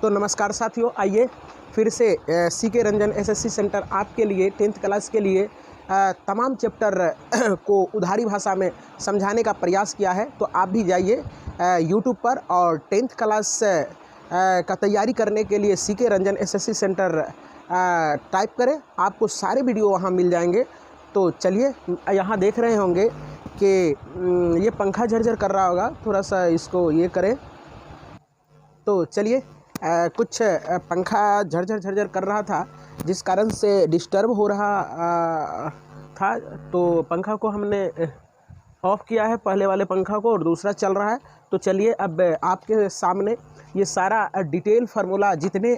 तो नमस्कार साथियों, आइए फिर से सीके रंजन एसएससी सेंटर आपके लिए 10th क्लास के लिए तमाम चैप्टर को उधारी भाषा में समझाने का प्रयास किया है। तो आप भी जाइए यूट्यूब पर और 10th क्लास का तैयारी करने के लिए CK Ranjan SSC centre type करें, आपको सारे वीडियो वहाँ मिल जाएंगे। तो चलिए, यहाँ देख रहे होंगे कि ये पंखा झरझर कर रहा होगा, थोड़ा सा इसको ये करें। तो चलिए, कुछ पंखा झरझर कर रहा था जिस कारण से डिस्टर्ब हो रहा था, तो पंखा को हमने ऑफ़ किया है, पहले वाले पंखा को, और दूसरा चल रहा है। तो चलिए, अब आपके सामने ये सारा डिटेल फार्मूला, जितने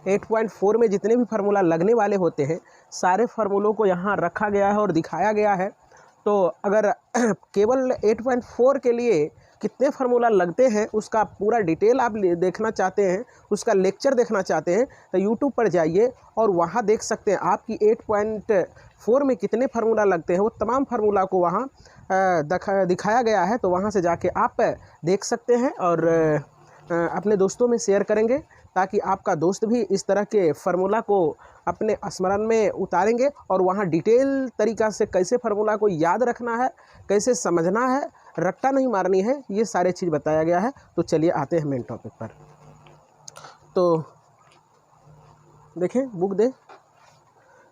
8.4 में जितने भी फार्मूला लगने वाले होते हैं, सारे फार्मूलों को यहाँ रखा गया है और दिखाया गया है। तो अगर केवल 8.4 के लिए कितने फार्मूला लगते हैं उसका पूरा डिटेल आप देखना चाहते हैं, उसका लेक्चर देखना चाहते हैं, तो यूट्यूब पर जाइए और वहाँ देख सकते हैं आपकी 8.4 में कितने फार्मूला लगते हैं। वो तमाम फार्मूला को वहाँ दिखाया गया है। तो वहाँ से जाके आप देख सकते हैं और अपने दोस्तों में शेयर करेंगे, ताकि आपका दोस्त भी इस तरह के फार्मूला को अपने स्मरण में उतारेंगे और वहाँ डिटेल तरीक़ा से कैसे फार्मूला को याद रखना है, कैसे समझना है, रट्टा नहीं मारनी है, ये सारे चीज़ बताया गया है। तो चलिए आते हैं मेन टॉपिक पर। तो देखें, बुक दे।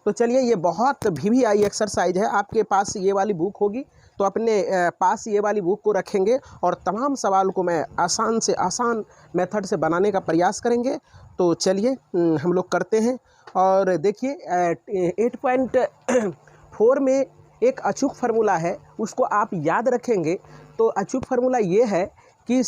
तो चलिए, ये बहुत VVI एक्सरसाइज है। आपके पास ये वाली बुक होगी तो अपने पास ये वाली बुक को रखेंगे और तमाम सवाल को मैं आसान से आसान मेथड से बनाने का प्रयास करेंगे। तो चलिए हम लोग करते हैं। और देखिए, 8.4 में एक अचूक फार्मूला है, उसको आप याद रखेंगे। तो अचूक फार्मूला ये है कि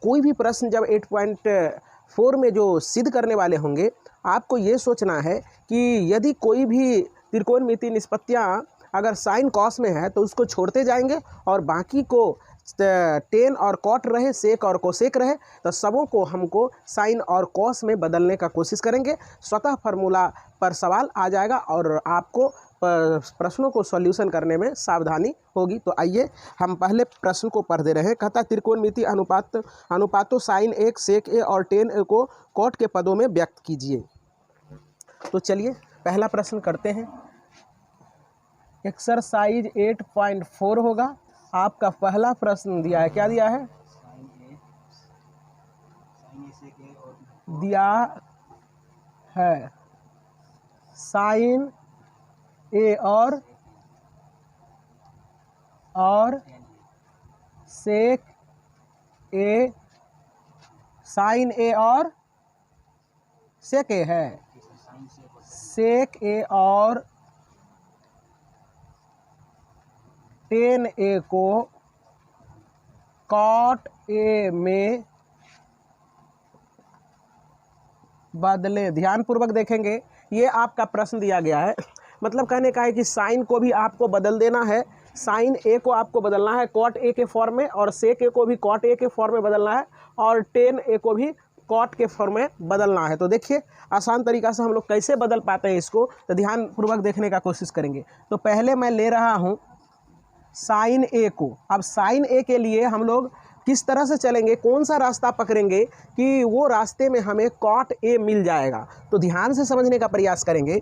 कोई भी प्रश्न जब 8.4 में जो सिद्ध करने वाले होंगे, आपको ये सोचना है कि यदि कोई भी त्रिकोणमितीय निष्पत्तियाँ अगर साइन कॉस में है तो उसको छोड़ते जाएंगे और बाकी को टेन और कॉट रहे, सेक और कोसेक रहे, तो सबों को हमको साइन और कॉस में बदलने का कोशिश करेंगे। स्वतः फार्मूला पर सवाल आ जाएगा और आपको प्रश्नों को सॉल्यूशन करने में सावधानी होगी। तो आइए हम पहले प्रश्न को पढ़ दे रहे हैं। कहता त्रिकोणमितीय अनुपातों साइन 1, सेक ए और टेन ए को कॉट के पदों में व्यक्त कीजिए। तो चलिए पहला प्रश्न करते हैं। एक्सरसाइज 8.4 होगा। आपका पहला प्रश्न दिया है, क्या दिया है? दिया है साइन ए और सेक ए, साइन ए और सेक ए है, सेक ए और टेन ए को कॉट ए में बदले। ध्यानपूर्वक देखेंगे, ये आपका प्रश्न दिया गया है। मतलब कहने का है कि साइन को भी आपको बदल देना है, साइन ए को आपको बदलना है कॉट ए के फॉर्म में, और सेक ए को भी कॉट ए के फॉर्म में बदलना है, और टेन ए को भी कॉट के फॉर्म में बदलना है। तो देखिए आसान तरीक़ा से हम लोग कैसे बदल पाते हैं इसको, तो ध्यानपूर्वक देखने का कोशिश करेंगे। तो पहले मैं ले रहा हूँ साइन ए को। अब साइन ए के लिए हम लोग किस तरह से चलेंगे, कौन सा रास्ता पकड़ेंगे कि वो रास्ते में हमें कॉट ए मिल जाएगा, तो ध्यान से समझने का प्रयास करेंगे।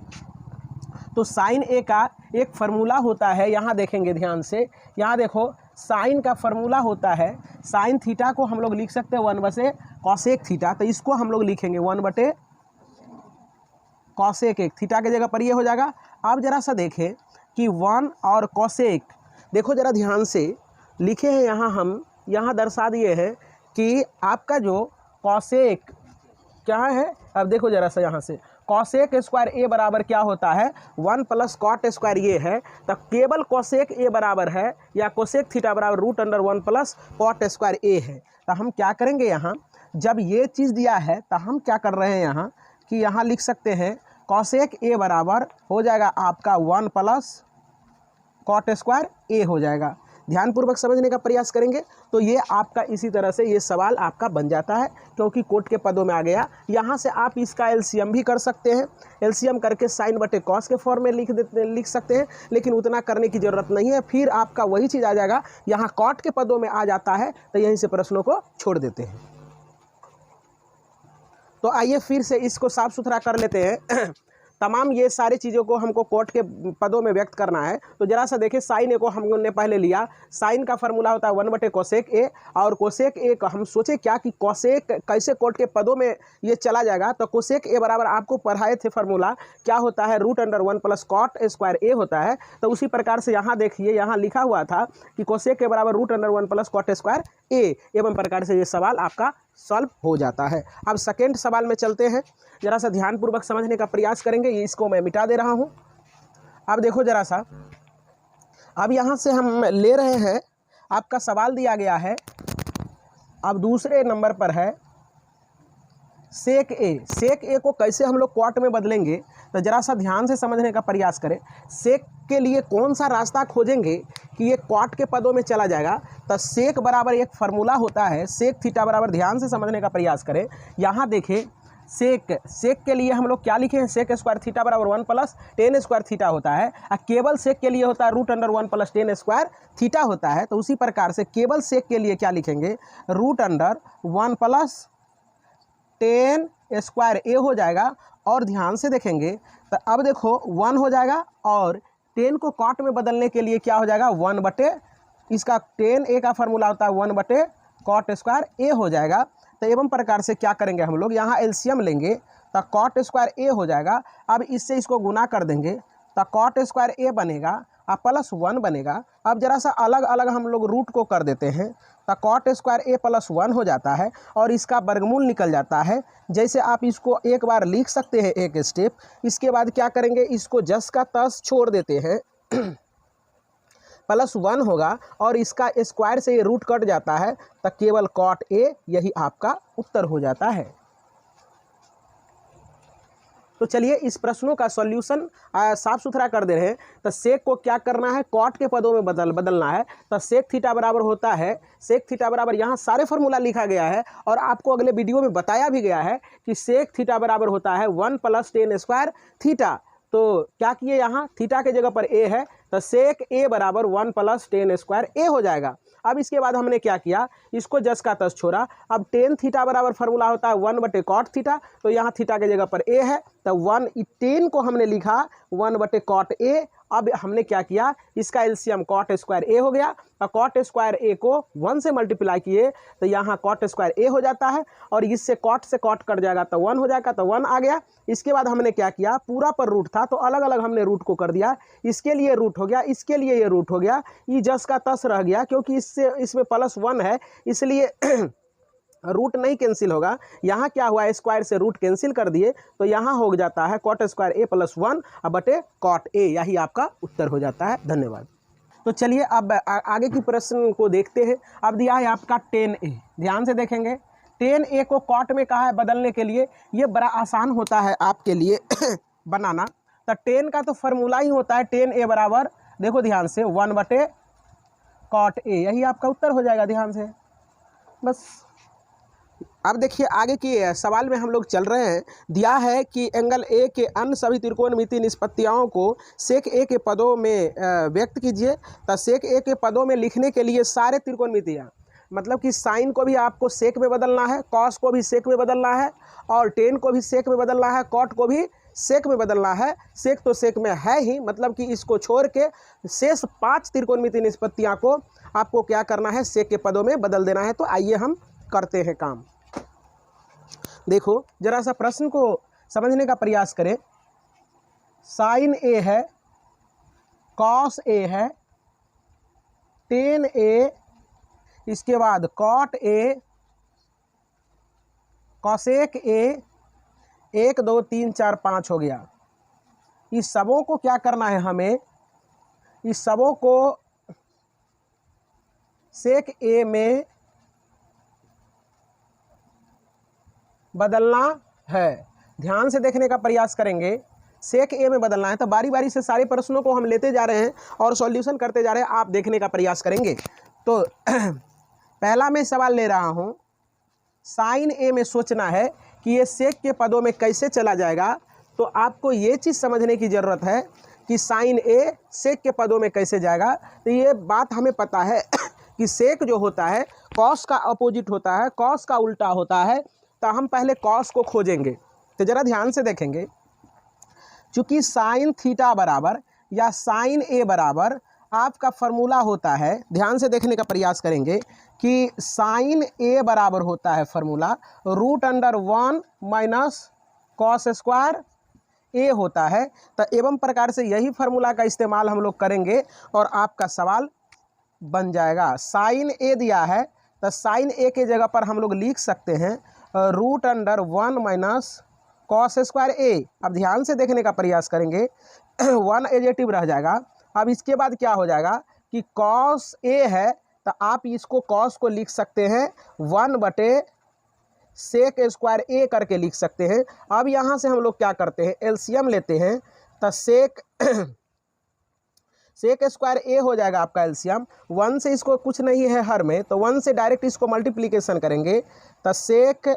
तो साइन ए का एक फार्मूला होता है, यहाँ देखेंगे ध्यान से, यहाँ देखो साइन का फार्मूला होता है, साइन थीटा को हम लोग लिख सकते हैं 1/, कॉसेक थीटा, तो इसको हम लोग लिखेंगे 1/, कॉसेक एक, थीटा की जगह पर ये हो जाएगा। अब जरा सा देखें कि 1 और कॉसेक, देखो जरा ध्यान से लिखे हैं यहाँ, हम यहाँ दर्शा दिए हैं कि आपका जो कॉसेक क्या है। अब देखो जरा सा यहाँ से, कॉसेक स्क्वायर ए बराबर क्या होता है, 1 + कॉट स्क्वायर ये है। तो केवल कॉसेक ए बराबर है, या कोसेक थीटा बराबर √1 + कॉट स्क्वायर ए है। तो हम क्या करेंगे, यहाँ जब ये चीज़ दिया है तो हम क्या कर रहे हैं यहाँ कि यहाँ लिख सकते हैं कॉसेक ए बराबर हो जाएगा आपका 1 + कॉट स्क्वायर ए हो जाएगा। ध्यानपूर्वक समझने का प्रयास करेंगे तो ये आपका इसी तरह से ये सवाल आपका बन जाता है, क्योंकि कोट के पदों में आ गया। यहाँ से आप इसका एलसीएम भी कर सकते हैं, एलसीएम करके साइन बटे कॉस के फॉर्म में लिख सकते हैं, लेकिन उतना करने की ज़रूरत नहीं है। फिर आपका वही चीज़ आ जाएगा, यहाँ कॉट के पदों में आ जाता है, तो यहीं से प्रश्नों को छोड़ देते हैं। तो आइए फिर से इसको साफ सुथरा कर लेते हैं। तमाम ये सारी चीज़ों को हमको कोट के पदों में व्यक्त करना है। तो जरा सा देखिए, साइन ए को हमने पहले लिया। साइन का फॉर्मूला होता है 1/, कोसेक ए, और कोसेक ए का हम सोचे क्या कि कोसेक कैसे कोट के पदों में ये चला जाएगा। तो कोसेक ए बराबर आपको पढ़ाए थे फॉर्मूला क्या होता है, √1 + कॉट स्क्वायर ए होता है। तो उसी प्रकार से यहाँ देखिए, यहाँ लिखा हुआ था कि कोसेक ए बराबर √1 + कॉट स्क्वायर ए। एवं प्रकार से ये सवाल आपका सॉल्व हो जाता है। अब सेकेंड सवाल में चलते हैं, जरा सा ध्यानपूर्वक समझने का प्रयास करेंगे। ये इसको मैं मिटा दे रहा हूँ। अब देखो जरा सा, अब यहाँ से हम ले रहे हैं, आपका सवाल दिया गया है, अब दूसरे नंबर पर है सेक ए। सेक ए को कैसे हम लोग क्वाट में बदलेंगे, तो जरा सा ध्यान से समझने का प्रयास करें। सेक के लिए कौन सा रास्ता खोजेंगे कि ये क्वाट के पदों में चला जाएगा। तो सेक बराबर एक फार्मूला होता है, सेक थीटा बराबर, ध्यान से समझने का प्रयास करें। यहाँ देखें, सेक के लिए हम लोग क्या लिखे हैं, सेक स्क्वायर थीटा बराबर 1 + tan स्क्वायर थीटा होता है। और केवल सेक के लिए होता है √1 + tan स्क्वायर थीटा होता है। तो उसी प्रकार से केवल सेक के लिए क्या लिखेंगे, √1 + tan स्क्वायर ए हो जाएगा। और ध्यान से देखेंगे तो अब देखो 1 हो जाएगा, और 10 को कॉट में बदलने के लिए क्या हो जाएगा, 1/, इसका tan ए का फार्मूला होता है 1/, कॉट स्क्वायर ए हो जाएगा। तो एवं प्रकार से क्या करेंगे हम लोग, यहाँ एलसीएम लेंगे तो कॉट स्क्वायर ए हो जाएगा। अब इससे इसको गुना कर देंगे तो कॉट स्क्वायर ए बनेगा और +1 बनेगा। अब जरा सा अलग अलग हम लोग रूट को कर देते हैं तो कॉट स्क्वायर ए +1 हो जाता है, और इसका वर्गमूल निकल जाता है। जैसे आप इसको एक बार लिख सकते हैं एक स्टेप। इसके बाद क्या करेंगे, इसको जस का तस छोड़ देते हैं, +1 होगा, और इसका स्क्वायर से ये रूट कट जाता है, तो केवल कॉट ए, यही आपका उत्तर हो जाता है। तो चलिए इस प्रश्नों का सॉल्यूशन साफ सुथरा कर दे रहे हैं। तो सेक को क्या करना है, कॉट के पदों में बदलना है। तो सेक थीटा बराबर होता है, सेक थीटा बराबर, यहाँ सारे फार्मूला लिखा गया है और आपको अगले वीडियो में बताया भी गया है कि सेक थीटा बराबर होता है 1 + tan स्क्वायर थीटा। तो क्या किए, यहाँ थीटा के जगह पर ए है, तो सेक ए बराबर 1 + tan स्क्वायर ए हो जाएगा। अब इसके बाद हमने क्या किया, इसको जस का तस छोड़ा। अब tan थीटा बराबर फार्मूला होता है 1/, कॉट थीटा। तो यहाँ थीटा के जगह पर ए है, तो 1 को हमने लिखा 1/, कॉट ए। अब हमने क्या किया, इसका एलसीएम कॉट स्क्वायर ए हो गया, और कॉट स्क्वायर ए को 1 से मल्टीप्लाई किए तो यहाँ कॉट स्क्वायर ए हो जाता है, और इससे कॉट कट जाएगा तो 1 हो जाएगा, तो 1 आ गया। इसके बाद हमने क्या किया, पूरा पर रूट था तो अलग अलग हमने रूट को कर दिया। इसके लिए रूट हो गया, इसके लिए ये रूट हो गया, ये जस का तस रह गया, क्योंकि इसमें +1 है, इसलिए रूट नहीं कैंसिल होगा। यहाँ क्या हुआ, स्क्वायर से रूट कैंसिल कर दिए, तो यहाँ हो जाता है cot square A +1 / cot A, यही आपका उत्तर हो जाता है। धन्यवाद। तो चलिए अब आगे की प्रश्न को देखते हैं। अब दिया है आपका tan ए, ध्यान से देखेंगे। tan ए को कॉट में कहा है बदलने के लिए, ये बड़ा आसान होता है आपके लिए बनाना। तो tan का तो फार्मूला ही होता है tan ए बराबर, देखो ध्यान से, 1/, कॉट ए, यही आपका उत्तर हो जाएगा। ध्यान से बस। अब देखिए आगे की सवाल में हम लोग चल रहे हैं। दिया है कि एंगल ए के अन्य सभी त्रिकोणमितीय निष्पत्तियों को सेक ए के पदों में व्यक्त कीजिए। तो सेक ए के पदों में लिखने के लिए सारे त्रिकोणमितियाँ, मतलब कि साइन को भी आपको सेक में बदलना है, कॉस को भी सेक में बदलना है, और टेन को भी सेक में बदलना है, कॉट को भी सेक में बदलना है। सेक तो सेक में है ही, मतलब कि इसको छोड़ के शेष 5 त्रिकोणमितीय निष्पत्तियाँ को आपको क्या करना है, सेक के पदों में बदल देना है। तो आइए हम करते हैं काम। देखो जरा सा प्रश्न को समझने का प्रयास करें। साइन ए है, कॉस ए है, टेन ए, इसके बाद कॉट ए, कॉसेक ए, 1 2 3 4 5 हो गया। इस सबों को क्या करना है हमें, इस सबों को सेक ए में बदलना है। ध्यान से देखने का प्रयास करेंगे, सेक ए में बदलना है। तो बारी बारी से सारे प्रश्नों को हम लेते जा रहे हैं और सॉल्यूशन करते जा रहे हैं, आप देखने का प्रयास करेंगे। तो पहला मैं सवाल ले रहा हूँ, साइन ए में सोचना है कि ये सेक के पदों में कैसे चला जाएगा। तो आपको ये चीज़ समझने की ज़रूरत है कि साइन ए सेक के पदों में कैसे जाएगा। तो ये बात हमें पता है कि सेक जो होता है कॉस का अपोजिट होता है, कॉस का उल्टा होता है। तो हम पहले कॉस को खोजेंगे। तो ज़रा ध्यान से देखेंगे, चूँकि साइन थीटा बराबर या साइन ए बराबर आपका फॉर्मूला होता है, ध्यान से देखने का प्रयास करेंगे कि साइन ए बराबर होता है फॉर्मूला √1 माइनस कॉस स्क्वायर ए होता है। तो एवं प्रकार से यही फार्मूला का इस्तेमाल हम लोग करेंगे और आपका सवाल बन जाएगा। साइन ए दिया है तो साइन ए के जगह पर हम लोग लिख सकते हैं √1 माइनस कॉस स्क्वायर ए। अब ध्यान से देखने का प्रयास करेंगे, 1 एजेटिव रह जाएगा। अब इसके बाद क्या हो जाएगा कि कॉस ए है तो आप इसको कॉस को लिख सकते हैं 1/सेक स्क्वायर ए करके लिख सकते हैं। अब यहाँ से हम लोग क्या करते हैं, एलसीएम लेते हैं तो सेक स्क्वायर ए हो जाएगा आपका एलसीएम। 1 से इसको कुछ नहीं है हर में, तो 1 से डायरेक्ट इसको मल्टीप्लिकेशन करेंगे तो सेक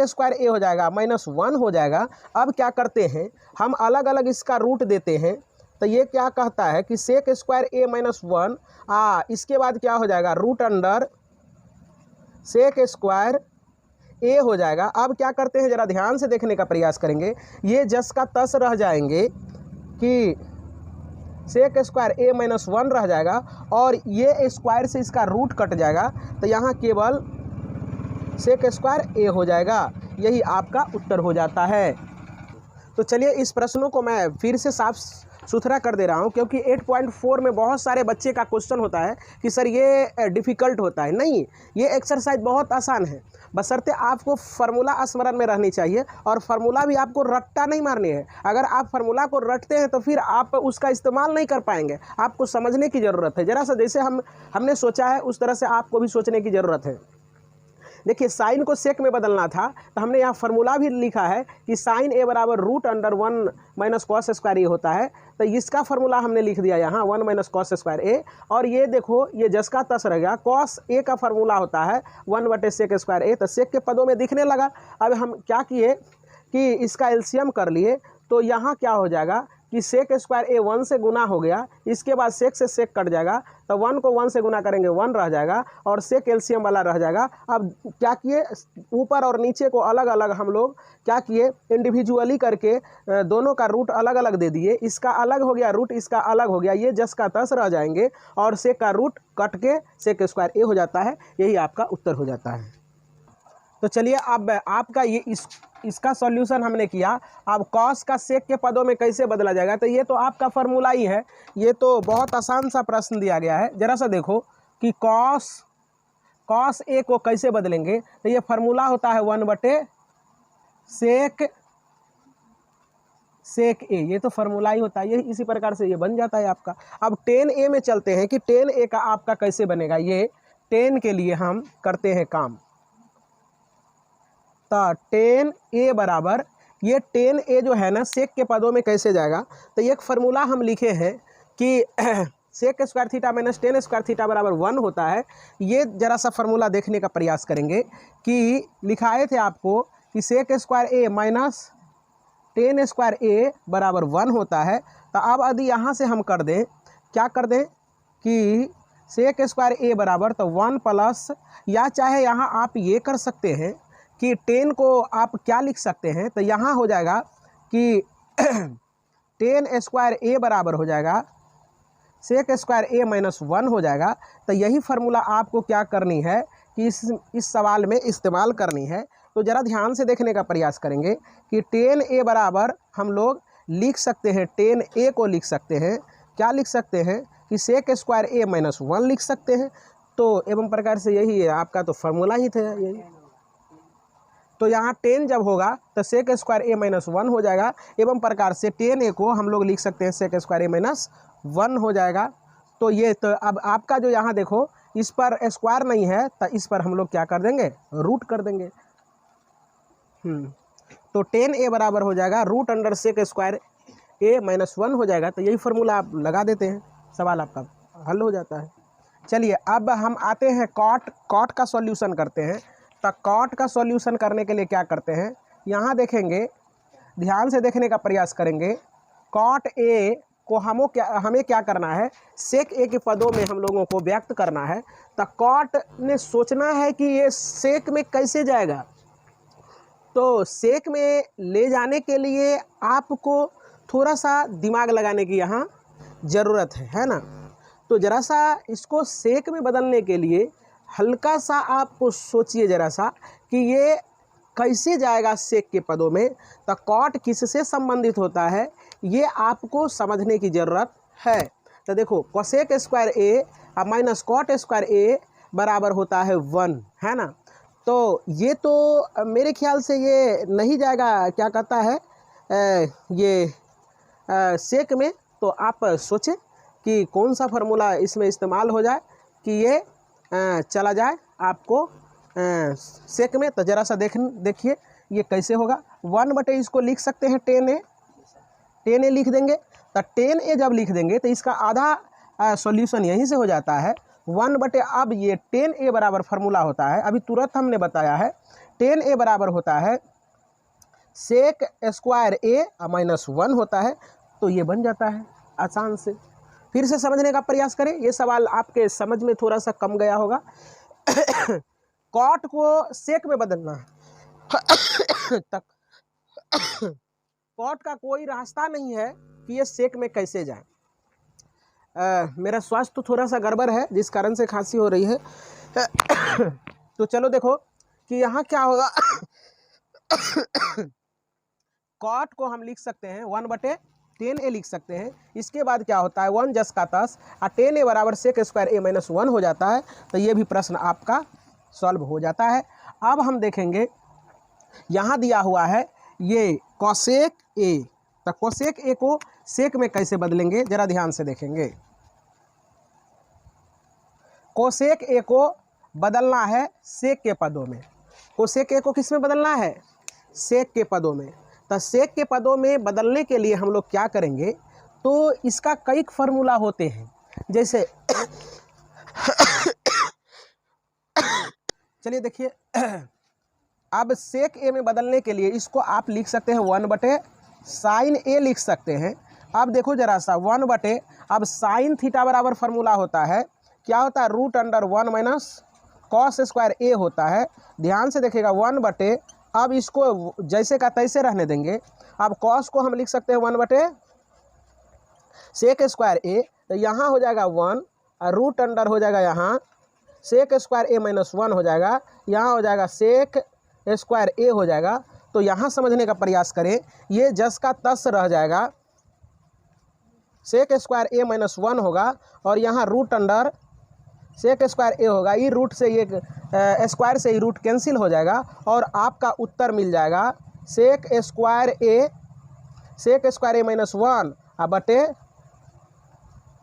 स्क्वायर ए हो जाएगा -1 हो जाएगा। अब क्या करते हैं, हम अलग अलग इसका रूट देते हैं। तो ये क्या कहता है कि सेक स्क्वायर ए -1 इसके बाद क्या हो जाएगा √अंडर सेक स्क्वायर ए हो जाएगा। अब क्या करते हैं, ज़रा ध्यान से देखने का प्रयास करेंगे, ये जस का तस रह जाएंगे कि सेक स्क्वायर ए -1 रह जाएगा और ये स्क्वायर से इसका रूट कट जाएगा तो यहाँ केवल सेक स्क्वायर ए हो जाएगा। यही आपका उत्तर हो जाता है। तो चलिए इस प्रश्नों को मैं फिर से साफ सुथरा कर दे रहा हूं, क्योंकि 8.4 में बहुत सारे बच्चे का क्वेश्चन होता है कि सर ये डिफ़िकल्ट होता है। नहीं, ये एक्सरसाइज बहुत आसान है, बशर्ते आपको फार्मूला स्मरण में रहनी चाहिए और फार्मूला भी आपको रट्टा नहीं मारनी है। अगर आप फार्मूला को रटते हैं तो फिर आप उसका इस्तेमाल नहीं कर पाएंगे। आपको समझने की ज़रूरत है। ज़रा सा जैसे हमने सोचा है उस तरह से आपको भी सोचने की ज़रूरत है। देखिए, साइन को सेक में बदलना था तो हमने यहाँ फार्मूला भी लिखा है कि साइन ए बराबर √1 माइनस कॉस स्क्वायर ए होता है। तो इसका फार्मूला हमने लिख दिया यहाँ 1 माइनस कॉस स्क्वायर ए। और ये देखो, ये जस का तस रह गया। कॉस ए का फार्मूला होता है 1/सेक स्क्वायर ए। तो सेक के पदों में दिखने लगा। अब हम क्या किए कि इसका एलसीएम कर लिए। तो यहाँ क्या हो जाएगा कि सेक स्क्वायर ए 1 से गुना हो गया, इसके बाद सेक से सेक कट जाएगा तो 1 को 1 से गुना करेंगे 1 रह जाएगा और सेक एलसीएम वाला रह जाएगा। अब क्या किए, ऊपर और नीचे को अलग अलग हम लोग क्या किए, इंडिविजुअली करके दोनों का रूट अलग अलग दे दिए। इसका अलग हो गया रूट, इसका अलग हो गया, ये जस का तस रह जाएंगे और सेक का रूट कट के सेक स्क्वायर ए हो जाता है। यही आपका उत्तर हो जाता है। तो चलिए अब आपका ये इसका सॉल्यूशन हमने किया। अब कॉस का सेक के पदों में कैसे बदला जाएगा, तो ये तो आपका फार्मूला ही है। ये तो बहुत आसान सा प्रश्न दिया गया है। जरा सा देखो कि कॉस ए को कैसे बदलेंगे। तो ये फार्मूला होता है 1/सेक ए। ये तो फार्मूला ही होता है, ये इसी प्रकार से ये बन जाता है आपका। अब tan ए में चलते हैं कि tan ए का आपका कैसे बनेगा। ये tan के लिए हम करते हैं काम। तो tan ए बराबर, ये tan ए जो है ना सेक के पदों में कैसे जाएगा। तो एक फार्मूला हम लिखे हैं कि sec square theta minus tan square theta बराबर 1 होता है। ये जरा सा फार्मूला देखने का प्रयास करेंगे कि लिखाए थे आपको कि सेक स्क्वायर ए माइनस tan स्क्वायर ए बराबर 1 होता है। तो अब यदि यहाँ से हम कर दें, क्या कर दें कि सेक स्क्वायर ए बराबर तो 1 प्लस, या चाहे यहाँ आप ये कर सकते हैं कि tan को आप क्या लिख सकते हैं। तो यहाँ हो जाएगा कि tan स्क्वायर ए बराबर हो जाएगा सेक स्क्वायर ए -1 हो जाएगा। तो यही फार्मूला आपको क्या करनी है कि इस सवाल में इस्तेमाल करनी है। तो ज़रा ध्यान से देखने का प्रयास करेंगे कि tan ए बराबर हम लोग लिख सकते हैं, tan ए को लिख सकते हैं, क्या लिख सकते हैं कि सेक स्क्वायर ए -1 लिख सकते हैं। तो एवं प्रकार से यही है आपका तो फार्मूला ही था यही। तो यहाँ tan जब होगा तो सेक स्क्वायर ए -1 हो जाएगा। एवं प्रकार से tan ए को हम लोग लिख सकते हैं सेक स्क्वायर ए -1 हो जाएगा। तो ये तो अब आपका जो यहाँ देखो इस पर स्क्वायर नहीं है तो इस पर हम लोग क्या कर देंगे, रूट कर देंगे। तो tan ए बराबर हो जाएगा √सेक स्क्वायर ए -1 हो जाएगा। तो यही फार्मूला आप लगा देते हैं, सवाल आपका हल हो जाता है। चलिए अब हम आते हैं कॉट का सॉल्यूशन करते हैं। तो कॉट का सॉल्यूशन करने के लिए क्या करते हैं, यहाँ देखेंगे, ध्यान से देखने का प्रयास करेंगे। कॉट ए को हमें क्या करना है, सेक ए के पदों में हम लोगों को व्यक्त करना है। तो कॉट ने सोचना है कि ये सेक में कैसे जाएगा। तो सेक में ले जाने के लिए आपको थोड़ा सा दिमाग लगाने की यहाँ ज़रूरत है ना। तो ज़रा सा इसको सेक में बदलने के लिए हल्का सा आप सोचिए ज़रा सा कि ये कैसे जाएगा सेक के पदों में। तो कॉट किससे संबंधित होता है ये आपको समझने की ज़रूरत है। तो देखो कोसेक स्क्वायर ए अब माइनस कॉट स्क्वायर ए बराबर होता है 1, है ना। तो ये तो मेरे ख्याल से ये नहीं जाएगा, क्या कहता है ये सेक में। तो आप सोचें कि कौन सा फार्मूला इसमें इस्तेमाल हो जाए कि ये चला जाए आपको सेक में। तो ज़रा सा देखिए ये कैसे होगा। 1/, इसको लिख सकते हैं 10a लिख देंगे। तो 10a जब लिख देंगे तो इसका आधा सॉल्यूशन यहीं से हो जाता है 1/। अब ये 10a बराबर फार्मूला होता है, अभी तुरंत हमने बताया है, 10a बराबर होता है सेक स्क्वायर ए माइनस 1 होता है। तो ये बन जाता है आसान से। फिर से समझने का प्रयास करें, ये सवाल आपके समझ में थोड़ा सा कम गया होगा। कॉट को सेक में बदलना तक कॉट का कोई रास्ता नहीं है कि ये सेक में कैसे जाए। मेरा स्वास्थ्य तो थोड़ा सा गड़बड़ है जिस कारण से खांसी हो रही है। तो चलो देखो कि यहाँ क्या होगा। कॉट को हम लिख सकते हैं 1/10a लिख सकते हैं। इसके बाद क्या होता है 1 जस का 10 और 10a बराबर सेक स्क्वायर ए माइनस 1 हो जाता है। तो ये भी प्रश्न आपका सॉल्व हो जाता है। अब हम देखेंगे यहाँ दिया हुआ है ये कोसेक ए। तो कोसेक ए को सेक में कैसे बदलेंगे जरा ध्यान से देखेंगे। कोसेक ए को बदलना है सेक के पदों में। कोसेक ए को किस में बदलना है? सेक के पदों में। तो सेक के पदों में बदलने के लिए हम लोग क्या करेंगे, तो इसका कई फार्मूला होते हैं। जैसे चलिए देखिए, अब सेक ए में बदलने के लिए इसको आप लिख सकते हैं 1/sin ए लिख सकते हैं। अब देखो जरा सा 1/, अब साइन थीटा बराबर फार्मूला होता है, क्या होता है √1 माइनस कॉस स्क्वायर ए होता है। ध्यान से देखिएगा 1/, अब इसको जैसे का तैसे रहने देंगे। अब कॉस को हम लिख सकते हैं 1/sec स्क्वायर ए। तो यहाँ हो जाएगा 1 और √, हो जाएगा यहाँ सेक स्क्वायर ए माइनस 1 हो जाएगा, यहाँ हो जाएगा सेक स्क्वायर ए हो जाएगा। तो यहाँ समझने का प्रयास करें, ये जस का तस रह जाएगा, सेक स्क्वायर ए माइनस 1 होगा और यहाँ √, सेक स्क्वायर ए होगा। ये रूट से ये स्क्वायर से ही रूट कैंसिल हो जाएगा और आपका उत्तर मिल जाएगा सेक स्क्वायर ए माइनस 1 बटे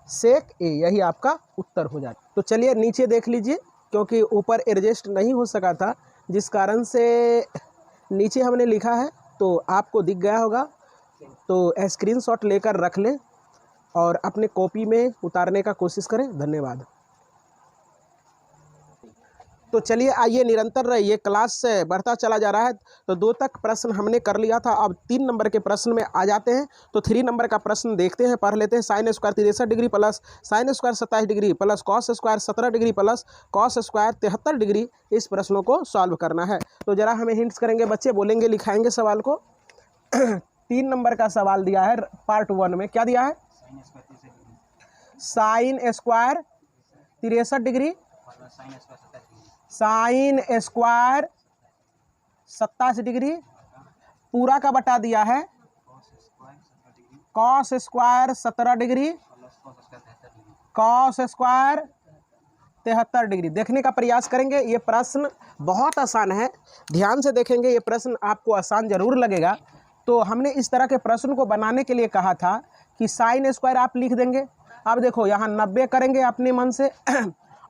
सेक ए, यही आपका उत्तर हो जाता। तो चलिए नीचे देख लीजिए, क्योंकि ऊपर एडजस्ट नहीं हो सका था जिस कारण से नीचे हमने लिखा है, तो आपको दिख गया होगा। तो स्क्रीनशॉट लेकर रख लें और अपने कॉपी में उतारने का कोशिश करें। धन्यवाद। तो चलिए आइए निरंतर रहिए, क्लास से बढ़ता चला जा रहा है। तो 2 तक प्रश्न हमने कर लिया था, अब 3 नंबर के प्रश्न में आ जाते हैं। तो 3 नंबर का प्रश्न देखते हैं, पढ़ लेते हैं। Sine square 63 degree plus sine square 27 degree plus cos square 17 degree plus cos square 73 degree, इस प्रश्नों को सॉल्व करना है। तो ज़रा हमें हिंट्स करेंगे बच्चे, बोलेंगे, लिखाएंगे सवाल को। 3 नंबर का सवाल दिया है पार्ट 1 में, क्या दिया है? Sine square 63 degree, sine square 27 degree पूरा का बटा दिया है cos square 17 degree cos square 73 degree. देखने का प्रयास करेंगे। ये प्रश्न बहुत आसान है, ध्यान से देखेंगे, ये प्रश्न आपको आसान जरूर लगेगा। तो हमने इस तरह के प्रश्न को बनाने के लिए कहा था कि साइन स्क्वायर आप लिख देंगे। अब देखो यहाँ 90 करेंगे अपने मन से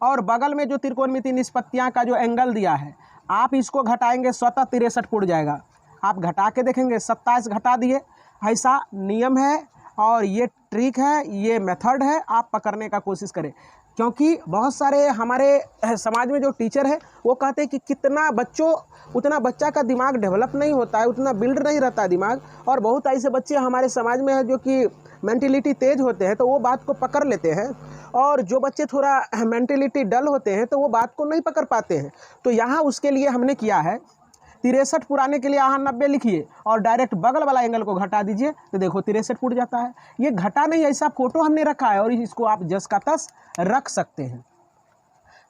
और बगल में जो त्रिकोणमितीय निष्पत्तियाँ का जो एंगल दिया है आप इसको घटाएंगे, स्वतः 63 उड़ जाएगा। आप घटा के देखेंगे 27 घटा दिए। ऐसा नियम है और ये ट्रिक है, ये मेथड है, आप पकड़ने का कोशिश करें। क्योंकि बहुत सारे हमारे समाज में जो टीचर है वो कहते हैं कि कितना बच्चों उतना बच्चा का दिमाग डेवलप नहीं होता है, उतना बिल्ड नहीं रहता दिमाग। और बहुत ऐसे बच्चे हमारे समाज में हैं जो कि मेंटलिटी तेज होते हैं, तो वो बात को पकड़ लेते हैं, और जो बच्चे थोड़ा मेंटलिटी डल होते हैं तो वो बात को नहीं पकड़ पाते हैं। तो यहाँ उसके लिए हमने किया है 63 पुराने के लिए यहाँ 90 लिखिए और डायरेक्ट बगल वाला एंगल को घटा दीजिए तो देखो 63 फुट जाता है। ये घटा नहीं, ऐसा फोटो हमने रखा है और इसको आप जस का तस रख सकते हैं।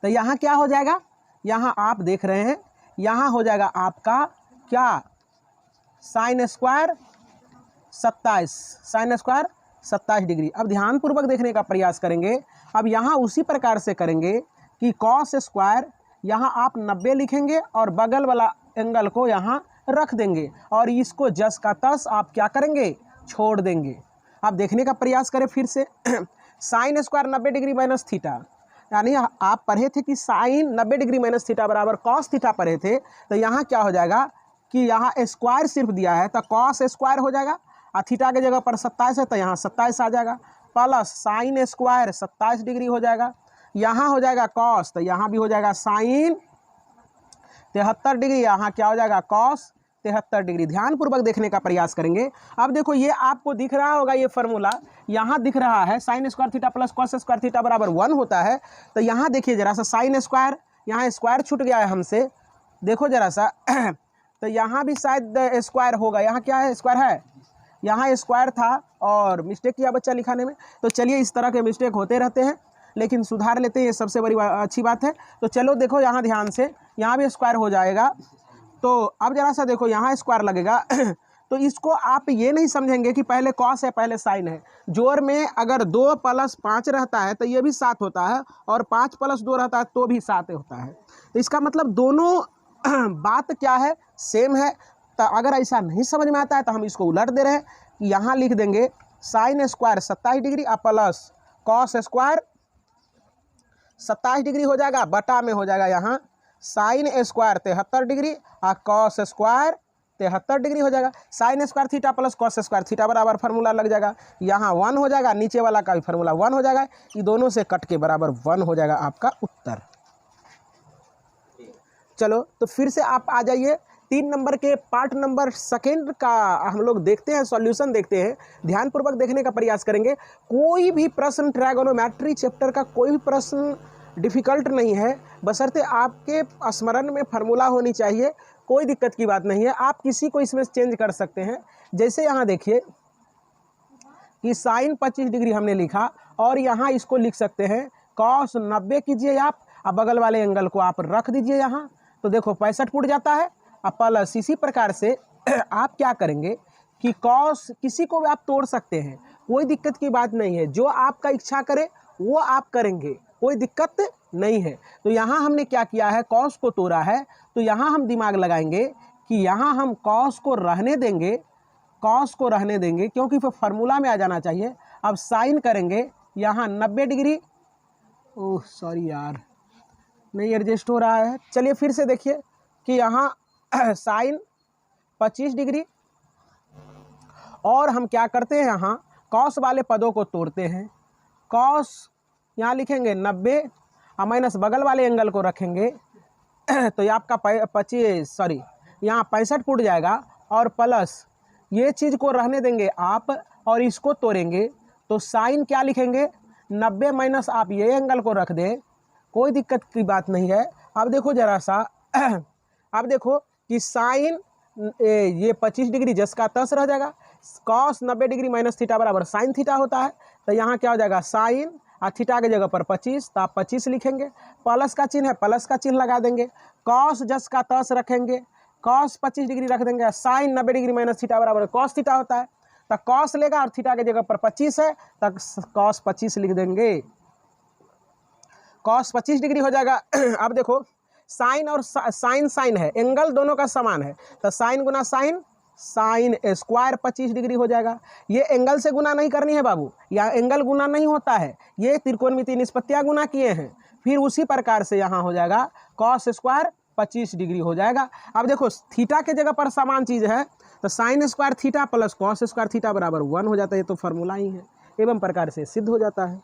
तो यहाँ क्या हो जाएगा, यहाँ आप देख रहे हैं यहाँ हो जाएगा आपका क्या, साइन स्क्वायर 27 डिग्री। अब ध्यानपूर्वक देखने का प्रयास करेंगे। अब यहाँ उसी प्रकार से करेंगे कि कॉस स्क्वायर यहाँ आप 90 लिखेंगे और बगल वाला एंगल को यहाँ रख देंगे और इसको जस का तस आप क्या करेंगे, छोड़ देंगे। आप देखने का प्रयास करें फिर से। Sine square 90 degree minus theta, यानी आप पढ़े थे कि साइन 90 डिग्री माइनस थीटा बराबर कॉस थीटा पढ़े थे। तो यहाँ क्या हो जाएगा कि यहाँ स्क्वायर सिर्फ दिया है तो कॉस स्क्वायर हो जाएगा और थीटा के जगह पर 27 है तो यहाँ 27 आ जाएगा, प्लस साइन स्क्वायर 27 डिग्री हो जाएगा। यहाँ हो जाएगा कॉस तो यहाँ भी हो जाएगा साइन 73 डिग्री, यहाँ क्या हो जाएगा कॉस 73 डिग्री। ध्यानपूर्वक देखने का प्रयास करेंगे। अब देखो ये आपको दिख रहा होगा, ये फार्मूला यहाँ दिख रहा है, sine square theta plus cos square theta बराबर 1 होता है। तो यहाँ देखिए जरा सा, साइन स्क्वायर यहाँ स्क्वायर छूट गया है हमसे, देखो जरा सा। तो यहाँ भी शायद स्क्वायर होगा, यहाँ क्या है, स्क्वायर है, यहाँ स्क्वायर था और मिस्टेक किया बच्चा लिखाने में। तो चलिए इस तरह के मिस्टेक होते रहते हैं लेकिन सुधार लेते हैं, ये सबसे बड़ी अच्छी बात है। तो चलो देखो यहाँ ध्यान से, यहाँ भी स्क्वायर हो जाएगा। तो अब जरा सा देखो यहाँ स्क्वायर लगेगा। तो इसको आप ये नहीं समझेंगे कि पहले कॉस है पहले साइन है। जोड़ में अगर 2 + 5 रहता है तो ये भी 7 होता है और 5 + 2 रहता है तो भी 7 होता है। तो इसका मतलब दोनों बात क्या है, सेम है। तो अगर ऐसा नहीं समझ में आता है तो हम इसको उलट दे रहे हैं कि यहाँ लिख देंगे साइन स्क्वायर 27 डिग्री और प्लस कॉस स्क्वायर 27 डिग्री हो जाएगा, बटा में हो जाएगा यहाँ साइन स्क्वायर 73 डिग्री और कॉस स्क्वायर 73 डिग्री हो जाएगा। Sine square theta plus cos square theta बराबर फार्मूला लग जाएगा, यहाँ 1 हो जाएगा, नीचे वाला का भी फार्मूला 1 हो जाएगा। ये दोनों से कट के बराबर 1 हो जाएगा आपका उत्तर। चलो तो फिर से आप आ जाइए 3 नंबर के पार्ट नंबर 2 का हम लोग देखते हैं, सॉल्यूशन देखते हैं। ध्यानपूर्वक देखने का प्रयास करेंगे। कोई भी प्रश्न ट्रायगोनोमेट्री चैप्टर का कोई भी प्रश्न डिफ़िकल्ट नहीं है, बशर्ते आपके स्मरण में फार्मूला होनी चाहिए, कोई दिक्कत की बात नहीं है। आप किसी को इसमें चेंज कर सकते हैं। जैसे यहाँ देखिए कि साइन 25 डिग्री हमने लिखा और यहाँ इसको लिख सकते हैं कॉस 90 कीजिए आप, अब बगल वाले एंगल को आप रख दीजिए यहाँ, तो देखो 65 फुट जाता है। अब प्लस इसी प्रकार से आप क्या करेंगे कि कॉस किसी को भी आप तोड़ सकते हैं, कोई दिक्कत की बात नहीं है। जो आपका इच्छा करे वो आप करेंगे, कोई दिक्कत नहीं है। तो यहाँ हमने क्या किया है, कॉस को तोड़ा है, तो यहाँ हम दिमाग लगाएंगे कि यहाँ हम कॉस को रहने देंगे, कॉस को रहने देंगे क्योंकि फिर फार्मूला में आ जाना चाहिए। अब साइन करेंगे यहाँ 90 डिग्री, ओह सॉरी यार नहीं एडजस्ट हो रहा है। चलिए फिर से देखिए कि यहाँ साइन 25 डिग्री और हम क्या करते हैं, यहाँ कॉस वाले पदों को तोड़ते हैं। कॉस यहाँ लिखेंगे 90 और माइनस बगल वाले एंगल को रखेंगे तो ये आपका 25 सॉरी यहाँ 65 फुट जाएगा और प्लस ये चीज़ को रहने देंगे आप और इसको तोड़ेंगे तो साइन क्या लिखेंगे 90 माइनस आप ये एंगल को रख दें, कोई दिक्कत की बात नहीं है। अब देखो ज़रा सा अब देखो कि साइन ये 25 डिग्री जस का तस रह जाएगा, कॉस 90 डिग्री माइनस थीटा बराबर साइन थीटा होता है। तो यहाँ क्या हो जाएगा साइन और थीटा के जगह पर 25, तो आप 25 लिखेंगे, प्लस का चिन्ह है प्लस का चिन्ह लगा देंगे, कॉस जस का तस रखेंगे, कॉस 25 डिग्री रख देंगे, साइन 90 डिग्री माइनस थीटा बराबर कॉस थीटा होता है। तो कॉस लेगा और थीटा की जगह पर 25 है तब कॉस 25 लिख देंगे, कॉस 25 डिग्री हो जाएगा। अब देखो साइन और साइन साइन है, एंगल दोनों का समान है, तो साइन गुना साइन, साइन स्क्वायर 25 डिग्री हो जाएगा। ये एंगल से गुना नहीं करनी है बाबू, या एंगल गुना नहीं होता है, ये त्रिकोणमितीय निष्पत्तियां गुना किए हैं। फिर उसी प्रकार से यहाँ हो जाएगा कॉस स्क्वायर 25 डिग्री हो जाएगा। अब देखो थीटा के जगह पर समान चीज़ है तो sine square theta plus cos square theta बराबर 1 हो जाता है, ये तो फार्मूला ही है, एवं प्रकार से सिद्ध हो जाता है।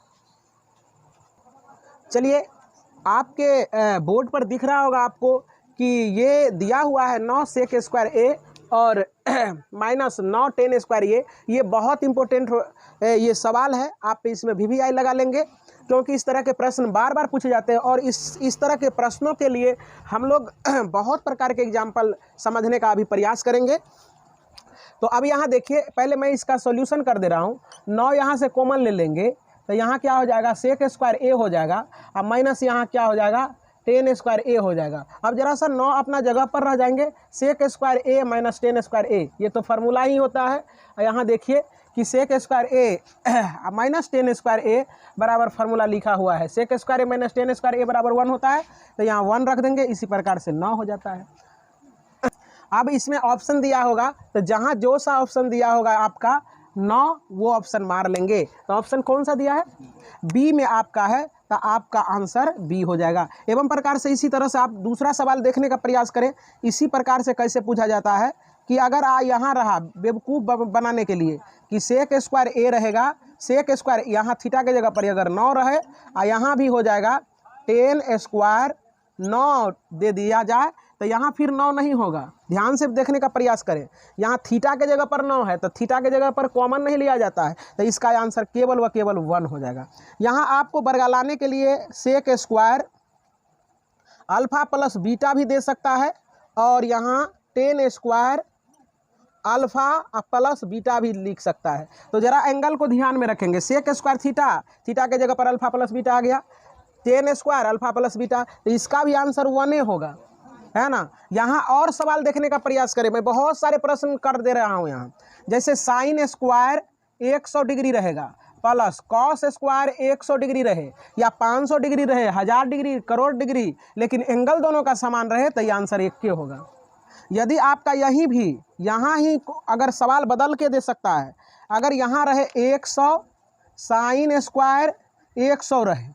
चलिए आपके बोर्ड पर दिख रहा होगा आपको कि ये दिया हुआ है 9 सेक स्क्वायर ए और माइनस 9 10 स्क्वायर ये बहुत इंपॉर्टेंट ये सवाल है, आप इसमें VVI लगा लेंगे। क्योंकि इस तरह के प्रश्न बार बार पूछे जाते हैं और इस तरह के प्रश्नों के लिए हम लोग बहुत प्रकार के एग्जाम्पल समझने का अभी प्रयास करेंगे। तो अब यहाँ देखिए, पहले मैं इसका सॉल्यूशन कर दे रहा हूँ। 9 यहाँ से कॉमन ले लेंगे तो यहाँ क्या हो जाएगा, सेक स्क्वायर ए हो जाएगा, अब माइनस यहाँ क्या हो जाएगा, 10 स्क्वायर ए हो जाएगा। अब जरा सा 9 अपना जगह पर रह जाएंगे, सेक स्क्वायर ए माइनस 10 स्क्वायर ए, ये तो फार्मूला ही होता है। और यहाँ देखिए कि सेक स्क्वायर ए माइनस 10 स्क्वायर ए बराबर फार्मूला लिखा हुआ है, सेक स्क्वायर ए माइनस 10 स्क्वायर ए बराबर 1 होता है, तो यहाँ 1 रख देंगे, इसी प्रकार से 9 हो जाता है। अब इसमें ऑप्शन दिया होगा, तो जहाँ जो सा ऑप्शन दिया होगा आपका 9, वो ऑप्शन मार लेंगे। तो ऑप्शन कौन सा दिया है, बी में आपका है, तो आपका आंसर बी हो जाएगा। एवं प्रकार से इसी तरह से आप दूसरा सवाल देखने का प्रयास करें। इसी प्रकार से कैसे पूछा जाता है कि अगर यहाँ रहा बेवकूफ़ बनाने के लिए कि सेक स्क्वायर ए रहेगा, सेक स्क्वायर यहाँ थीटा के जगह पर अगर 9 रहे और यहाँ भी हो जाएगा 10 स्क्वायर 9 दे दिया जाए, तो यहाँ फिर 9 नहीं होगा। ध्यान से देखने का प्रयास करें, यहाँ थीटा के जगह पर 9 है, तो थीटा के जगह पर कॉमन नहीं लिया जाता है, तो इसका आंसर केवल व केवल 1 हो जाएगा। यहाँ आपको वर्गालाने के लिए sec square alpha plus beta भी दे सकता है, और यहाँ 10 स्क्वायर अल्फा प्लस बीटा भी लिख सकता है। तो जरा एंगल को ध्यान में रखेंगे, सेक स्क्वायर थीटा, थीटा के जगह पर अल्फा प्लस बीटा आ गया, 10 स्क्वायर अल्फा प्लस बीटा, तो इसका भी आंसर 1 होगा, है ना। यहाँ और सवाल देखने का प्रयास करें, मैं बहुत सारे प्रश्न कर दे रहा हूँ यहाँ। जैसे साइन स्क्वायर 100 डिग्री रहेगा प्लस कॉस स्क्वायर 100 डिग्री रहे, या 500 डिग्री रहे, 1000 डिग्री, करोड़ डिग्री, लेकिन एंगल दोनों का समान रहे, तो ये आंसर 1 होगा। यदि आपका यही भी यहाँ ही अगर सवाल बदल के दे सकता है, अगर यहाँ रहे 100 साइन स्क्वायर 100 रहे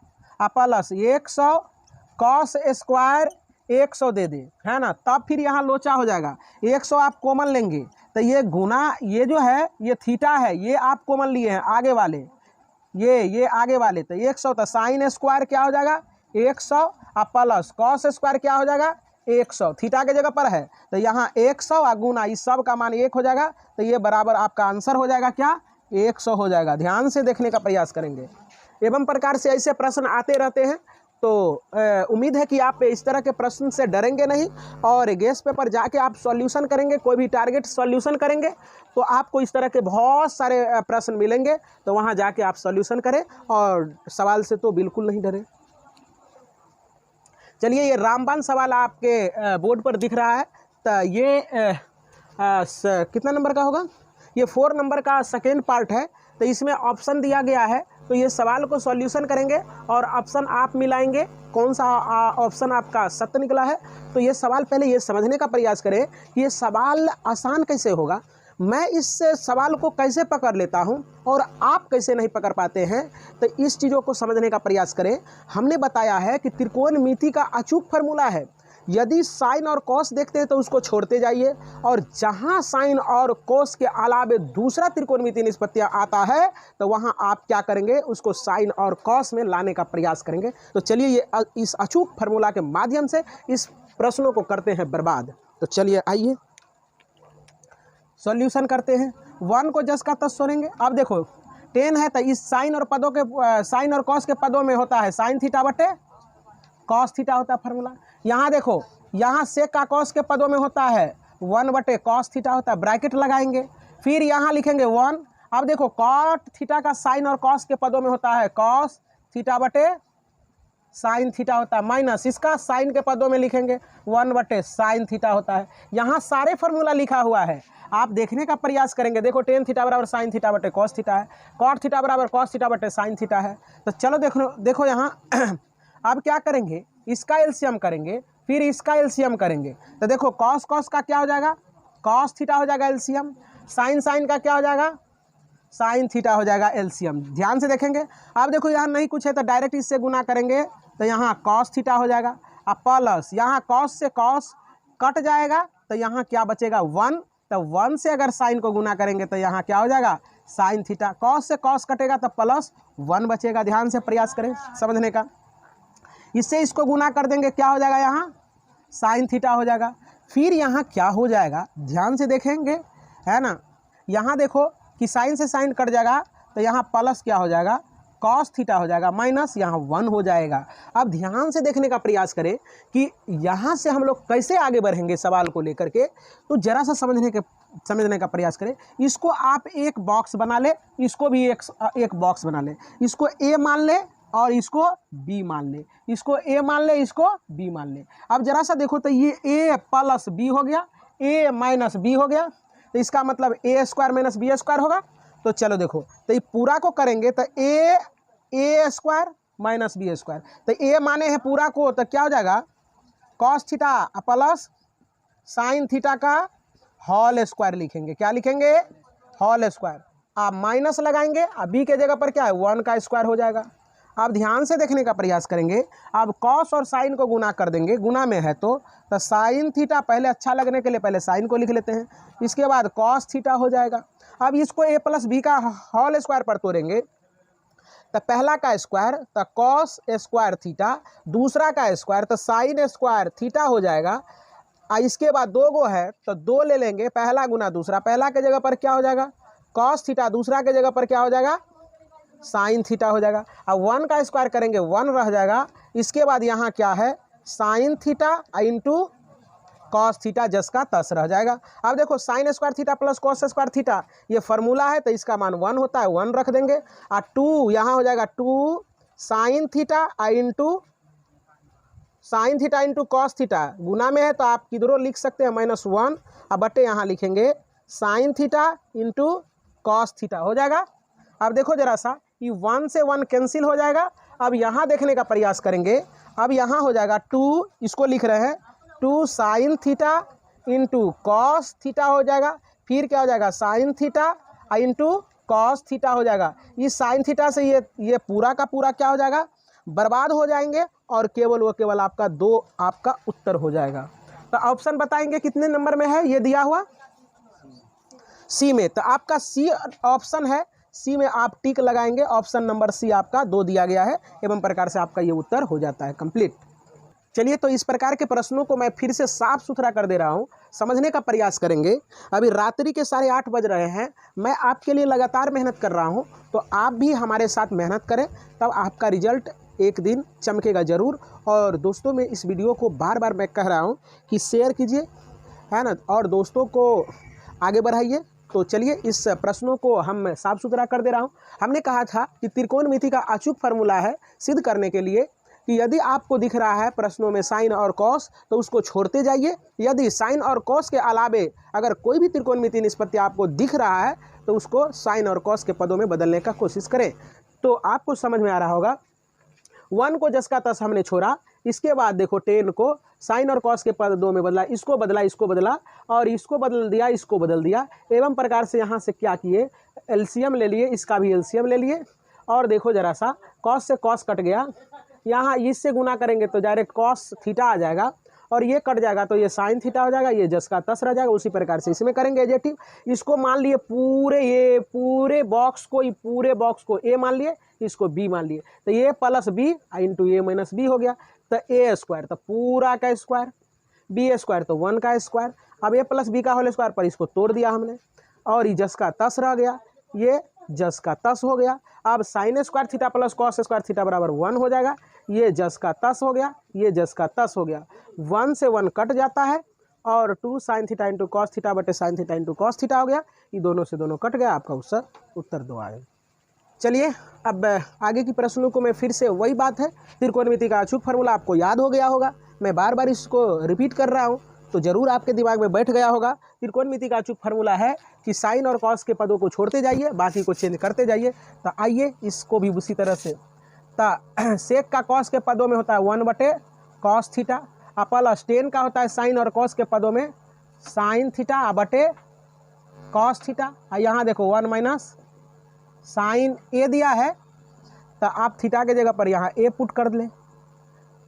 प्लस 100 कॉस स्क्वायर 100 दे दे, है ना, तब फिर यहाँ लोचा हो जाएगा। 100 आप कॉमन लेंगे तो ये गुना, ये जो है ये थीटा है, ये आप कॉमन लिए हैं आगे वाले, ये आगे वाले, तो 100, तो साइन स्क्वायर क्या हो जाएगा 100 और प्लस कॉस स्क्वायर क्या हो जाएगा 100, थीटा के जगह पर है, तो यहाँ 100 और गुना इस सब का मान 1 हो जाएगा, तो ये बराबर आपका आंसर हो जाएगा क्या, 100 हो जाएगा। ध्यान से देखने का प्रयास करेंगे। एवं प्रकार से ऐसे प्रश्न आते रहते हैं, तो उम्मीद है कि आप इस तरह के प्रश्न से डरेंगे नहीं, और गेस पेपर जाके आप सॉल्यूशन करेंगे, कोई भी टारगेट सॉल्यूशन करेंगे तो आपको इस तरह के बहुत सारे प्रश्न मिलेंगे, तो वहाँ जाके आप सॉल्यूशन करें और सवाल से तो बिल्कुल नहीं डरें। चलिए, ये रामबाण सवाल आपके बोर्ड पर दिख रहा है, तो ये कितना नंबर का होगा, ये 4 नंबर का सेकेंड पार्ट है। तो इसमें ऑप्शन दिया गया है, तो ये सवाल को सॉल्यूशन करेंगे और ऑप्शन आप मिलाएंगे, कौन सा ऑप्शन आपका सत्य निकला है। तो ये सवाल पहले ये समझने का प्रयास करें कि ये सवाल आसान कैसे होगा, मैं इस सवाल को कैसे पकड़ लेता हूं और आप कैसे नहीं पकड़ पाते हैं, तो इस चीज़ों को समझने का प्रयास करें। हमने बताया है कि त्रिकोणमिति का अचूक फार्मूला है, यदि साइन और कॉस देखते हैं तो उसको छोड़ते जाइए, और जहां साइन और कॉस के अलावे दूसरा त्रिकोणमिति निष्पत्तियां आता है तो वहां आप क्या करेंगे, उसको साइन और कॉस में लाने का प्रयास करेंगे। तो चलिए, ये इस अचूक फार्मूला के माध्यम से इस प्रश्नों को करते हैं बर्बाद। तो चलिए आइए सॉल्यूशन करते हैं। 1 को जस का तस छोड़ेंगे। अब देखो 10 है, तो इस साइन और पदों के साइन और कॉस के पदों में होता है साइन थीटा बटे कॉस थीटा होता है फार्मूला। यहाँ देखो, यहाँ सेक का कॉस के पदों में होता है 1 बटे कॉस थीटा होता है, ब्रैकेट लगाएंगे, फिर यहाँ लिखेंगे 1। अब देखो कॉट थीटा का साइन और कॉस के पदों में होता है कॉस थीटा बटे साइन थीटा होता है, माइनस इसका साइन के पदों में लिखेंगे 1 बटे साइन थीटा होता है। यहाँ सारे फार्मूला लिखा हुआ है, आप देखने का प्रयास करेंगे। देखो टेन थीटा बराबर साइन थीटा बटे कॉस थीटा है, कॉट थीटा बराबर कॉस थीटा बटे साइन थीटा है। तो चलो देखो यहाँ अब क्या करेंगे, इसका एलसीएम करेंगे, फिर इसका एलसीएम करेंगे। तो देखो कॉस का क्या हो जाएगा, कॉस थीटा हो जाएगा एलसीएम, साइन का क्या हो जाएगा, साइन थीटा हो जाएगा एलसीएम। ध्यान से देखेंगे। अब देखो यहाँ नहीं कुछ है तो डायरेक्ट इससे गुना करेंगे, तो यहाँ कॉस थीटा हो जाएगा, अब प्लस यहाँ कॉस से कॉस कट जाएगा, तो यहाँ क्या बचेगा 1, तो 1 से अगर साइन को गुना करेंगे तो यहाँ क्या हो जाएगा साइन थीटा, कॉस से कॉस कटेगा तो प्लस 1 बचेगा। ध्यान से प्रयास करें समझने का। इससे इसको गुना कर देंगे, क्या हो जाएगा यहाँ साइन थीटा हो जाएगा। फिर यहाँ क्या हो जाएगा, ध्यान से देखेंगे, है ना। यहाँ देखो कि साइन से साइन कट जाएगा, तो यहाँ प्लस क्या हो जाएगा कॉस थीटा हो जाएगा माइनस यहाँ 1 हो जाएगा। अब ध्यान से देखने का प्रयास करें कि यहाँ से हम लोग कैसे आगे बढ़ेंगे सवाल को लेकर के, तो जरा सा समझने का प्रयास करें। इसको आप एक बॉक्स बना ले, इसको भी एक बॉक्स बना ले, इसको ए मान ले और इसको बी मान ले, इसको ए मान ले, इसको बी मान ले। अब जरा सा देखो तो ये ए प्लस बी हो गया, ए माइनस बी हो गया, तो इसका मतलब ए स्क्वायर माइनस बी स्क्वायर होगा। तो चलो देखो, तो ये पूरा को करेंगे तो ए स्क्वायर माइनस बी स्क्वायर, तो ए माने हैं पूरा को, तो क्या हो जाएगा cos theta plus sine theta का होल स्क्वायर लिखेंगे। क्या लिखेंगे? Whole square. आप माइनस लगाएंगे, अब बी के जगह पर क्या है 1 का स्क्वायर हो जाएगा। आप ध्यान से देखने का प्रयास करेंगे, अब कॉस और साइन को गुना कर देंगे, गुना में है तो साइन थीटा पहले अच्छा लगने के लिए पहले साइन को लिख लेते हैं, इसके बाद कॉस थीटा हो जाएगा। अब इसको ए प्लस बी का होल स्क्वायर पर तोड़ेंगे, तो पहला का स्क्वायर तो कॉस स्क्वायर थीटा, दूसरा का स्क्वायर तो साइन स्क्वायर थीटा हो जाएगा। इसके बाद 2 गो है तो 2 ले लेंगे, पहला गुना दूसरा, पहला के जगह पर क्या हो जाएगा कॉस थीटा, दूसरा के जगह पर क्या हो जाएगा साइन थीटा हो जाएगा। अब 1 का स्क्वायर करेंगे 1 रह जाएगा। इसके बाद यहाँ क्या है sign theta into cos theta जस का तस रह जाएगा। अब देखो sine square theta plus cos square theta ये फार्मूला है, तो इसका मान 1 होता है, 1 रख देंगे। और 2 यहाँ हो जाएगा 2 sine theta into cos theta, गुना में है तो आप किधरों लिख सकते हैं -1, अब बटे यहाँ लिखेंगे sign theta into cos theta हो जाएगा। अब देखो जरा सा, ये 1 से 1 कैंसिल हो जाएगा। अब यहाँ देखने का प्रयास करेंगे, अब यहाँ हो जाएगा 2, इसको लिख रहे हैं 2 sine theta into cos theta हो जाएगा, फिर क्या हो जाएगा sign theta into cos theta हो जाएगा। इस साइन थीटा से ये पूरा का पूरा क्या हो जाएगा बर्बाद हो जाएंगे, और केवल आपका 2 आपका उत्तर हो जाएगा। तो ऑप्शन बताएंगे कितने नंबर में है ये दिया हुआ, सी में। तो आपका सी ऑप्शन है, सी में आप टिक लगाएंगे, ऑप्शन नंबर सी आपका 2 दिया गया है, एवं प्रकार से आपका ये उत्तर हो जाता है कंप्लीट। चलिए, तो इस प्रकार के प्रश्नों को मैं फिर से साफ सुथरा कर दे रहा हूँ, समझने का प्रयास करेंगे। अभी रात्रि के 8:30 बज रहे हैं, मैं आपके लिए लगातार मेहनत कर रहा हूँ, तो आप भी हमारे साथ मेहनत करें, तब आपका रिजल्ट एक दिन चमकेगा ज़रूर। और दोस्तों में इस वीडियो को बार बार मैं कह रहा हूँ कि शेयर कीजिए, है ना, और दोस्तों को आगे बढ़ाइए। तो चलिए, इस प्रश्नों को हम साफ सुथरा कर दे रहा हूँ। हमने कहा था कि त्रिकोणमिति का अचूक फार्मूला है सिद्ध करने के लिए कि यदि आपको दिख रहा है प्रश्नों में साइन और कॉस तो उसको छोड़ते जाइए, यदि साइन और कॉस के अलावे अगर कोई भी त्रिकोणमिति निष्पत्ति आपको दिख रहा है तो उसको साइन और कॉस के पदों में बदलने का कोशिश करें। तो आपको समझ में आ रहा होगा, 1 को जस का तस हमने छोड़ा, इसके बाद देखो 10 को साइन और कॉस के पदों में बदला, इसको बदला, इसको बदला, और इसको बदल दिया, इसको बदल दिया, एवं प्रकार से यहाँ से क्या किए एलसीएम ले लिए, इसका भी एलसीएम ले लिए। और देखो जरा सा, कॉस से कॉस कट गया, यहाँ इससे गुना करेंगे तो डायरेक्ट कॉस थीटा आ जाएगा, और ये कट जाएगा तो ये साइन थीटा हो जाएगा, ये जस का तस रह जाएगा। उसी प्रकार से इसमें करेंगे एडजेक्टिव, इसको मान लिए पूरे बॉक्स को ए मान लिए, इसको बी मान लिए, तो ए प्लस बी इंटू ए माइनस बी हो गया। तो ए स्क्वायर तो पूरा का स्क्वायर, बी स्क्वायर तो 1 का स्क्वायर। अब ए प्लस बी का होल स्क्वायर पर इसको तोड़ दिया हमने, और ये जस का तस रह गया, ये जस का तस हो गया। अब sine square theta plus cos square theta बराबर 1 हो जाएगा, ये जस का तस हो गया, ये जस का तस हो गया, 1 से 1 कट जाता है, और 2 sine theta into cos theta बटे sine theta into cos theta हो गया। ये दोनों से दोनों कट गया, आपका उत्तर 2 आएगा। चलिए, अब आगे की प्रश्नों को मैं फिर से वही बात है, त्रिकोणमिति का अचूक फार्मूला आपको याद हो गया होगा, मैं बार बार इसको रिपीट कर रहा हूँ तो जरूर आपके दिमाग में बैठ गया होगा। त्रिकोणमिति का अचूक फार्मूला है कि साइन और कॉस के पदों को छोड़ते जाइए, बाकी को चेंज करते जाइए। तो आइए इसको भी उसी तरह से, तो सेक का कॉस के पदों में होता है 1 बटे कॉस थीटा, प्लस 10 का होता है साइन और कॉस के पदों में साइन थीटा बटे कॉस थीटा। यहाँ देखो 1 माइनस साइन ए दिया है, तो आप थीटा के जगह पर यहाँ ए पुट कर लें,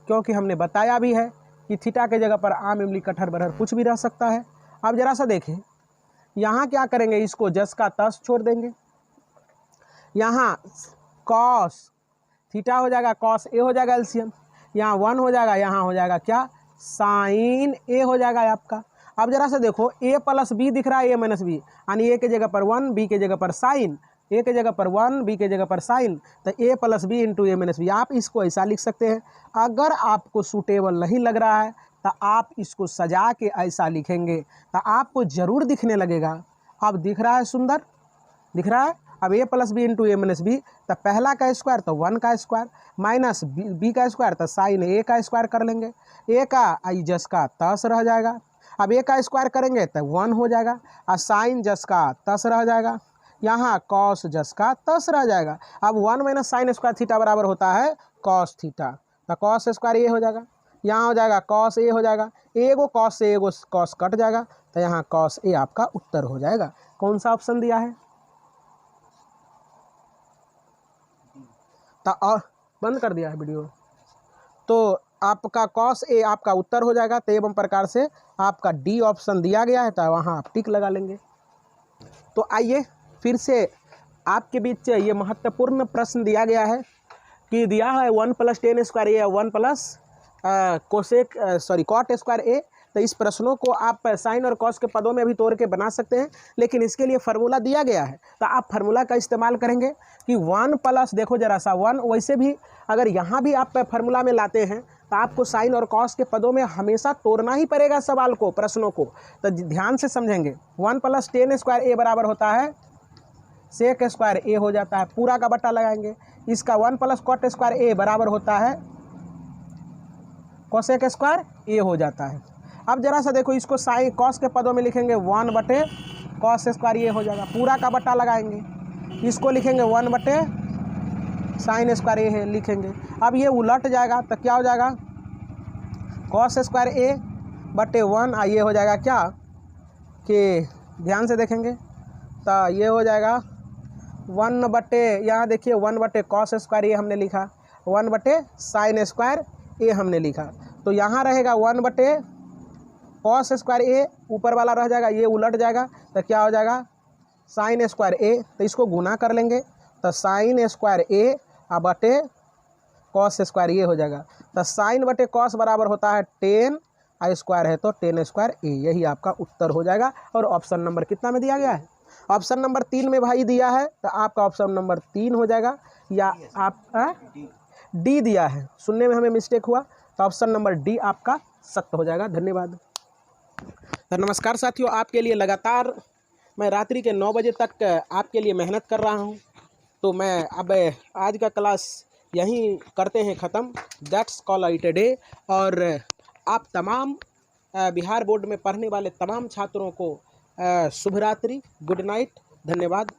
क्योंकि हमने बताया भी है कि थीटा के जगह पर आम इमली कटहर बरहर कुछ भी रह सकता है। अब जरा सा देखें, यहाँ क्या करेंगे, इसको जस का तस छोड़ देंगे, यहाँ कॉस थीटा हो जाएगा, कॉस ए हो जाएगा एलसीएम, यहाँ 1 हो जाएगा, यहाँ हो जाएगा क्या साइन ए हो जाएगा आपका। अब जरा सा देखो, ए प्लस बी दिख रहा है, ए माइनस बी, यानी ए के जगह पर 1, बी के जगह पर साइन, ए के जगह पर 1, बी के जगह पर साइन, तो ए प्लस बी इंटू ए माइनस बी। आप इसको ऐसा लिख सकते हैं। अगर आपको सूटेबल नहीं लग रहा है तो आप इसको सजा के ऐसा लिखेंगे तो आपको ज़रूर दिखने लगेगा। अब दिख रहा है सुंदर, दिख रहा है। अब ए प्लस बी इंटू ए माइनस बी, तो पहला का स्क्वायर तो 1 का स्क्वायर माइनस बी का स्क्वायर तो साइन ए का स्क्वायर कर लेंगे। ए का आई जस का तस रह जाएगा। अब ए का स्क्वायर करेंगे तो 1 हो जाएगा और साइन जस का तस रह जाएगा। यहाँ कॉस जस का तस रह जाएगा। अब 1 माइनस साइन स्क्वायर थीटा बराबर होता है कॉस थीटा, तो कॉस स्क्वायर ए हो जाएगा। यहाँ हो जाएगा कॉस ए हो जाएगा। एगो कॉस से एगो कॉस कट जाएगा, तो यहाँ कॉस ए आपका उत्तर हो जाएगा। कौन सा ऑप्शन दिया है? तो बंद कर दिया है वीडियो। तो आपका कॉस ए आपका उत्तर हो जाएगा। तो एवं प्रकार से आपका डी ऑप्शन दिया गया है, तो वहाँ आप टिक लगा लेंगे। तो आइए फिर से आपके बीच ये महत्वपूर्ण प्रश्न दिया गया है कि दिया है 1 + tan स्क्वायर ए या 1 + कॉट स्क्वायर ए। तो इस प्रश्नों को आप साइन और कॉस के पदों में भी तोड़ के बना सकते हैं, लेकिन इसके लिए फार्मूला दिया गया है। तो आप फार्मूला का इस्तेमाल करेंगे कि 1 प्लस, देखो जरा सा 1, वैसे भी अगर यहाँ भी आप फार्मूला में लाते हैं तो आपको साइन और कॉस के पदों में हमेशा तोड़ना ही पड़ेगा सवाल को, प्रश्नों को। तो ध्यान से समझेंगे। 1 + tan स्क्वायर ए बराबर होता है सेक स्क्वायर ए हो जाता है, पूरा का बट्टा लगाएंगे। इसका 1 + कॉट स्क्वायर ए बराबर होता है कोसेक स्क्वायर ए हो जाता है। अब जरा सा देखो, इसको साइन कॉस के पदों में लिखेंगे 1/cos स्क्वायर ए हो जाएगा, पूरा का बट्टा लगाएंगे। इसको लिखेंगे 1/sin स्क्वायर ए लिखेंगे। अब ये उलट जाएगा तो क्या हो जाएगा, cos स्क्वायर ए बटे 1, ये हो जाएगा क्या कि ध्यान से देखेंगे तो ये हो जाएगा 1 यहाँ देखिए 1/cos स्क्वायर ए हमने लिखा, 1/sin स्क्वायर ए हमने लिखा। तो यहाँ रहेगा 1/cos स्क्वायर ए, ऊपर वाला रह जाएगा, ये उलट जाएगा तो क्या हो जाएगा sin स्क्वायर ए। तो इसको गुना कर लेंगे तो sin स्क्वायर ए बटे cos स्क्वायर ए हो जाएगा। तो sin/cos बराबर होता है tan स्क्वायर है तो tan स्क्वायर ए, यही आपका उत्तर हो जाएगा। और ऑप्शन नंबर कितना में दिया गया है? ऑप्शन नंबर 3 में भाई दिया है, तो आपका ऑप्शन नंबर 3 हो जाएगा। या आप डी दिया है, सुनने में हमें मिस्टेक हुआ, तो ऑप्शन नंबर डी आपका सत्य हो जाएगा। धन्यवाद। तो नमस्कार साथियों, आपके लिए लगातार मैं रात्रि के 9 बजे तक आपके लिए मेहनत कर रहा हूं। तो मैं अब आज का क्लास यहीं करते हैं ख़त्म। That's call it a day. और आप तमाम बिहार बोर्ड में पढ़ने वाले तमाम छात्रों को शुभ रात्रि, गुड नाइट, धन्यवाद।